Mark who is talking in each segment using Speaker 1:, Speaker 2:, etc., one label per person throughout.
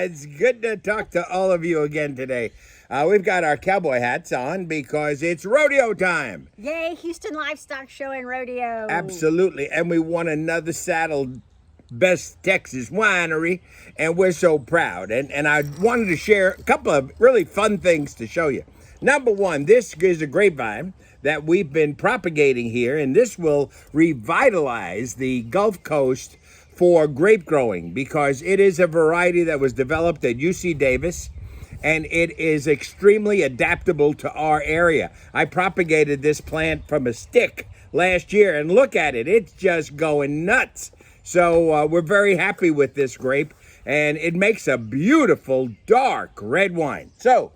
Speaker 1: It's good to talk to all of you again today. We've got our cowboy hats on because it's rodeo time.
Speaker 2: Yay, Houston Livestock Show and Rodeo.
Speaker 1: Absolutely. And we won another saddle Best Texas Winery, and we're so proud. And I wanted to share a couple of really fun things to show you. Number one, this is a grapevine that we've been propagating here, and this will revitalize the Gulf Coast for grape growing because it is a variety that was developed at UC Davis, and it is extremely adaptable to our area. I propagated this plant from a stick last year, and look at it. It's just going nuts. So we're very happy with this grape, and it makes a beautiful dark red wine. So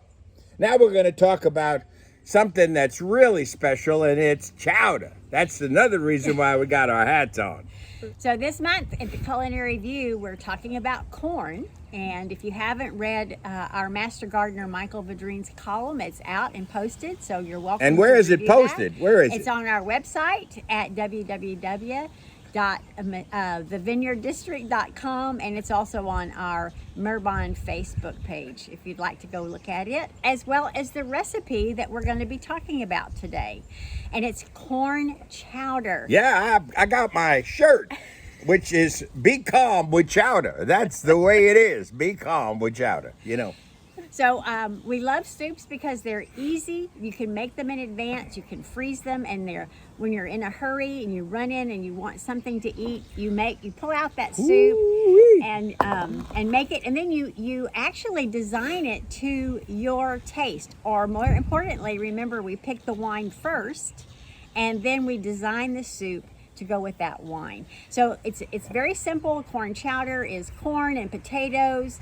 Speaker 1: now we're going to talk about something that's really special, and it's chowder. That's another reason why we got our hats on.
Speaker 2: So this month at the Culinary View, we're talking about corn. And if you haven't read our Master Gardener Michael Vadrine's column, it's out and posted, so you're welcome.
Speaker 1: And where is it posted? Where is it?
Speaker 2: It's on our website at www.thevineyarddistrict.com, and it's also on our Merbon Facebook page if you'd like to go look at it, as well as the recipe that we're going to be talking about today. And it's corn chowder.
Speaker 1: Yeah, I got my shirt, which is be calm with chowder. That's the way it is. Be calm with chowder, you know.
Speaker 2: So we love soups because they're easy. You can make them in advance. You can freeze them, and when you're in a hurry and you run in and you want something to eat, you pull out that soup and make it, and then you actually design it to your taste. Or more importantly, remember we pick the wine first, and then we design the soup to go with that wine. So it's very simple. Corn chowder is corn and potatoes.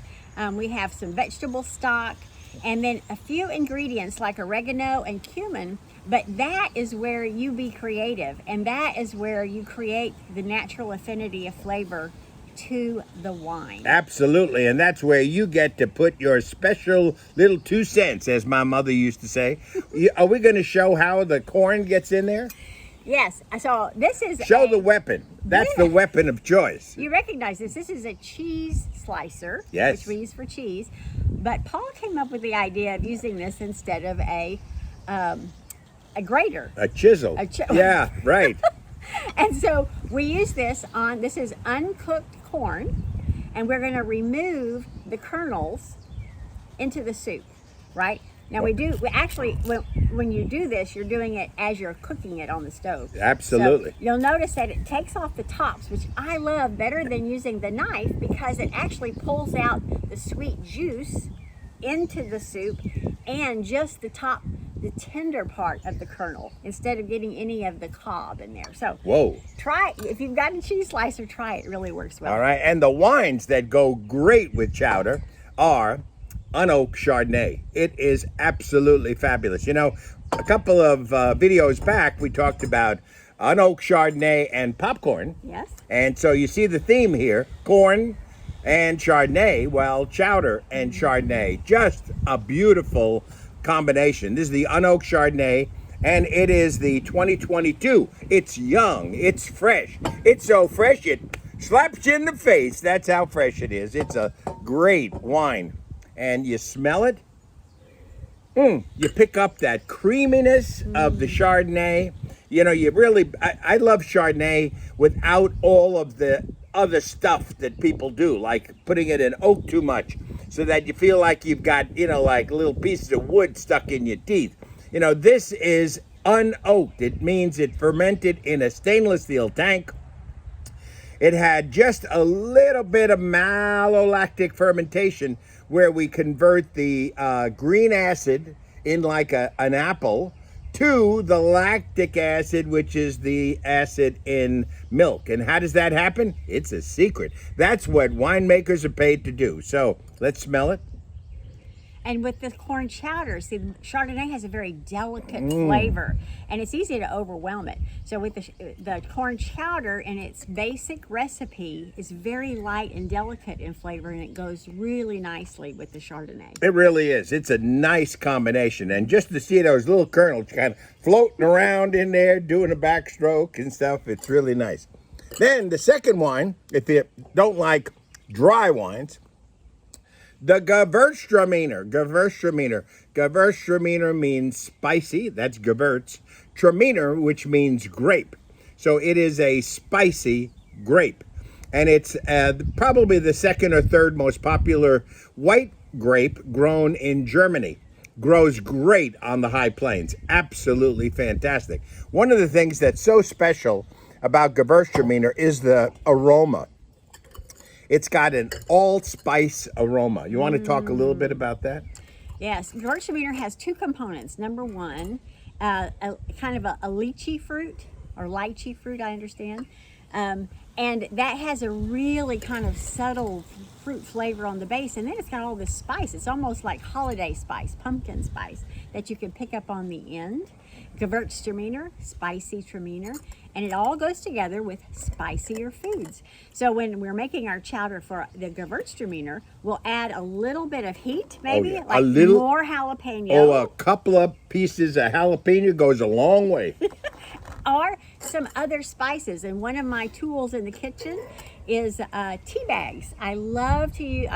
Speaker 2: We have some vegetable stock, and then a few ingredients like oregano and cumin, but that is where you be creative, and that is where you create the natural affinity of flavor to the wine.
Speaker 1: Absolutely, and that's where you get to put your special little 2 cents, as my mother used to say. Are we going to show how the corn gets in there?
Speaker 2: Yes, so this is
Speaker 1: Show the weapon. That's the weapon of choice.
Speaker 2: You recognize this. This is a cheese slicer,
Speaker 1: yes,
Speaker 2: which we use for cheese. But Paul came up with the idea of using this instead of a grater.
Speaker 1: A chisel. Yeah, right.
Speaker 2: And so we use this is uncooked corn, and we're going to remove the kernels into the soup, right? Now when you do this, you're doing it as you're cooking it on the stove.
Speaker 1: Absolutely.
Speaker 2: So you'll notice that it takes off the tops, which I love better than using the knife because it actually pulls out the sweet juice into the soup and just the top, the tender part of the kernel, instead of getting any of the cob in there. So try it. If you've got a cheese slicer, try it. It really works well.
Speaker 1: All right, and the wines that go great with chowder are unoaked Chardonnay. It is absolutely fabulous. You know, a couple of videos back, we talked about unoaked Chardonnay and popcorn.
Speaker 2: Yes.
Speaker 1: And so you see the theme here, corn and Chardonnay, well, chowder and Chardonnay. Just a beautiful combination. This is the unoaked Chardonnay, and it is the 2022. It's young, it's fresh. It's so fresh it slaps you in the face. That's how fresh it is. It's a great wine. And you smell it, you pick up that creaminess of the Chardonnay. You know, I love Chardonnay without all of the other stuff that people do, like putting it in oak too much so that you feel like you've got, like little pieces of wood stuck in your teeth. You know, this is unoaked. It means it fermented in a stainless steel tank. It had just a little bit of malolactic fermentation where we convert the green acid in like an apple to the lactic acid, which is the acid in milk. And how does that happen? It's a secret. That's what winemakers are paid to do. So let's smell it.
Speaker 2: And with the corn chowder, see, Chardonnay has a very delicate flavor, and it's easy to overwhelm it. So with the corn chowder in its basic recipe is very light and delicate in flavor, and it goes really nicely with the Chardonnay.
Speaker 1: It really is. It's a nice combination. And just to see those little kernels kind of floating around in there, doing a backstroke and stuff, it's really nice. Then the second wine, if you don't like dry wines, The Gewürztraminer. Gewürztraminer. Gewürztraminer means spicy. That's Gewürz. Traminer, which means grape. So it is a spicy grape. And it's probably the second or third most popular white grape grown in Germany. Grows great on the high plains. Absolutely fantastic. One of the things that's so special about Gewürztraminer is the aroma. It's got an allspice aroma. You want to talk a little bit about that?
Speaker 2: Yes, Gewürztraminer has two components. Number one, kind of a lychee fruit, or lychee fruit, I understand. And that has a really kind of subtle fruit flavor on the base. And then it's got all this spice. It's almost like holiday spice, pumpkin spice, that you can pick up on the end. Gewürztraminer, spicy traminer, and it all goes together with spicier foods. So when we're making our chowder for the Gewürztraminer, we'll add a little bit of heat, maybe,
Speaker 1: yeah.
Speaker 2: like more jalapeno.
Speaker 1: Oh, a couple of pieces of jalapeno goes a long way.
Speaker 2: Or some other spices. And one of my tools in the kitchen is tea bags. I love tea.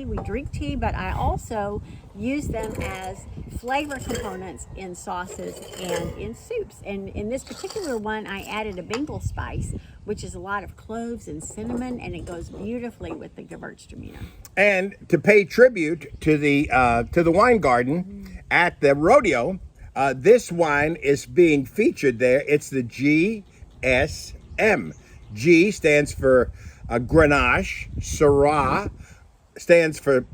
Speaker 2: We drink tea, but I also use them as flavor components in sauces and in soups. And in this particular one, I added a Bengal spice, which is a lot of cloves and cinnamon, and it goes beautifully with the Gewürztraminer.
Speaker 1: And to pay tribute to the wine garden at the rodeo, this wine is being featured there. It's the GSM. G stands for Grenache. Syrah stands for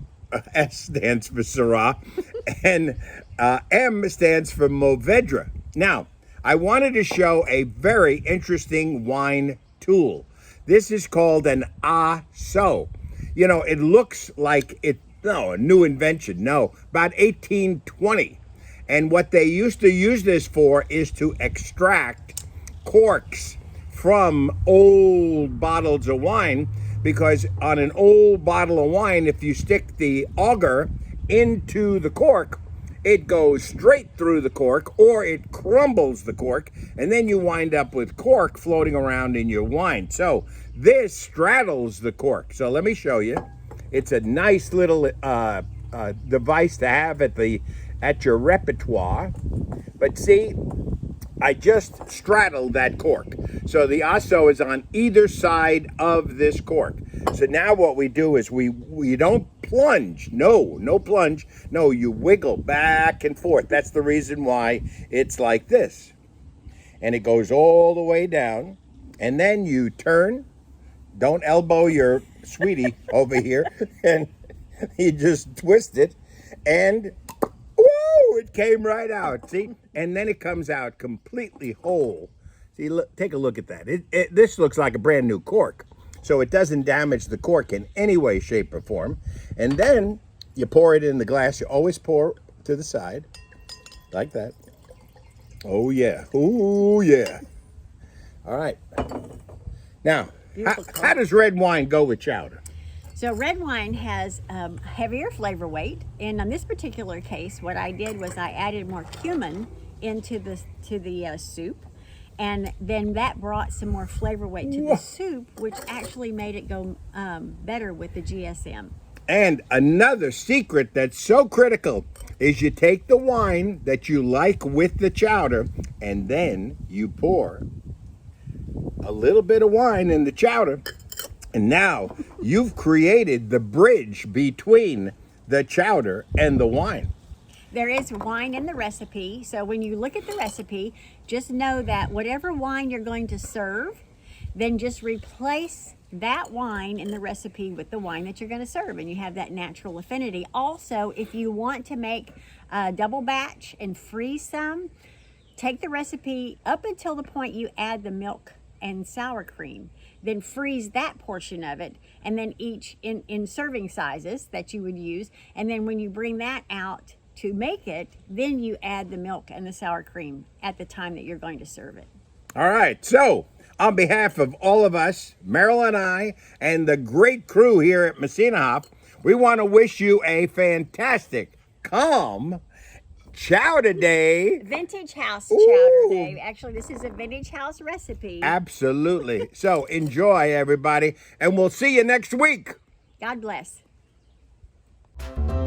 Speaker 1: S stands for Syrah, and M stands for Mourvedre. Now, I wanted to show a very interesting wine tool. This is called an ASO. You know, it looks like a new invention. No, about 1820. And what they used to use this for is to extract corks from old bottles of wine, because on an old bottle of wine, if you stick the auger into the cork, it goes straight through the cork, or it crumbles the cork, and then you wind up with cork floating around in your wine. So this straddles the cork. So let me show you. It's a nice little device to have at your repertoire. But see, I just straddled that cork. So the ASO is on either side of this cork. So now what we do is we don't plunge. No plunge. No, you wiggle back and forth. That's the reason why it's like this. And it goes all the way down. And then you turn. Don't elbow your sweetie over here. And you just twist it. And woo, it came right out. See? And then it comes out completely whole. See, look, take a look at that. This looks like a brand new cork. So it doesn't damage the cork in any way, shape, or form. And then you pour it in the glass. You always pour to the side, like that. Oh, yeah. Oh, yeah. All right. Now, how does red wine go with chowder?
Speaker 2: So red wine has heavier flavor weight. And on this particular case, what I did was I added more cumin into the soup. And then that brought some more flavor weight to the soup, which actually made it go better with the GSM.
Speaker 1: And another secret that's so critical is you take the wine that you like with the chowder, and then you pour a little bit of wine in the chowder. And now you've created the bridge between the chowder and the wine.
Speaker 2: There is wine in the recipe, so when you look at the recipe, just know that whatever wine you're going to serve, then just replace that wine in the recipe with the wine that you're going to serve, and you have that natural affinity. Also, if you want to make a double batch and freeze some, take the recipe up until the point you add the milk and sour cream. Then freeze that portion of it, and then each in serving sizes that you would use. And then when you bring that out to make it, then you add the milk and the sour cream at the time that you're going to serve it.
Speaker 1: All right. So on behalf of all of us, Meryl and I, and the great crew here at Messinahoff, we want to wish you a fantastic, calm chowder day.
Speaker 2: Vintage house chowder day. Actually, this is a vintage house recipe.
Speaker 1: Absolutely. So enjoy, everybody, and we'll see you next week.
Speaker 2: God bless. it.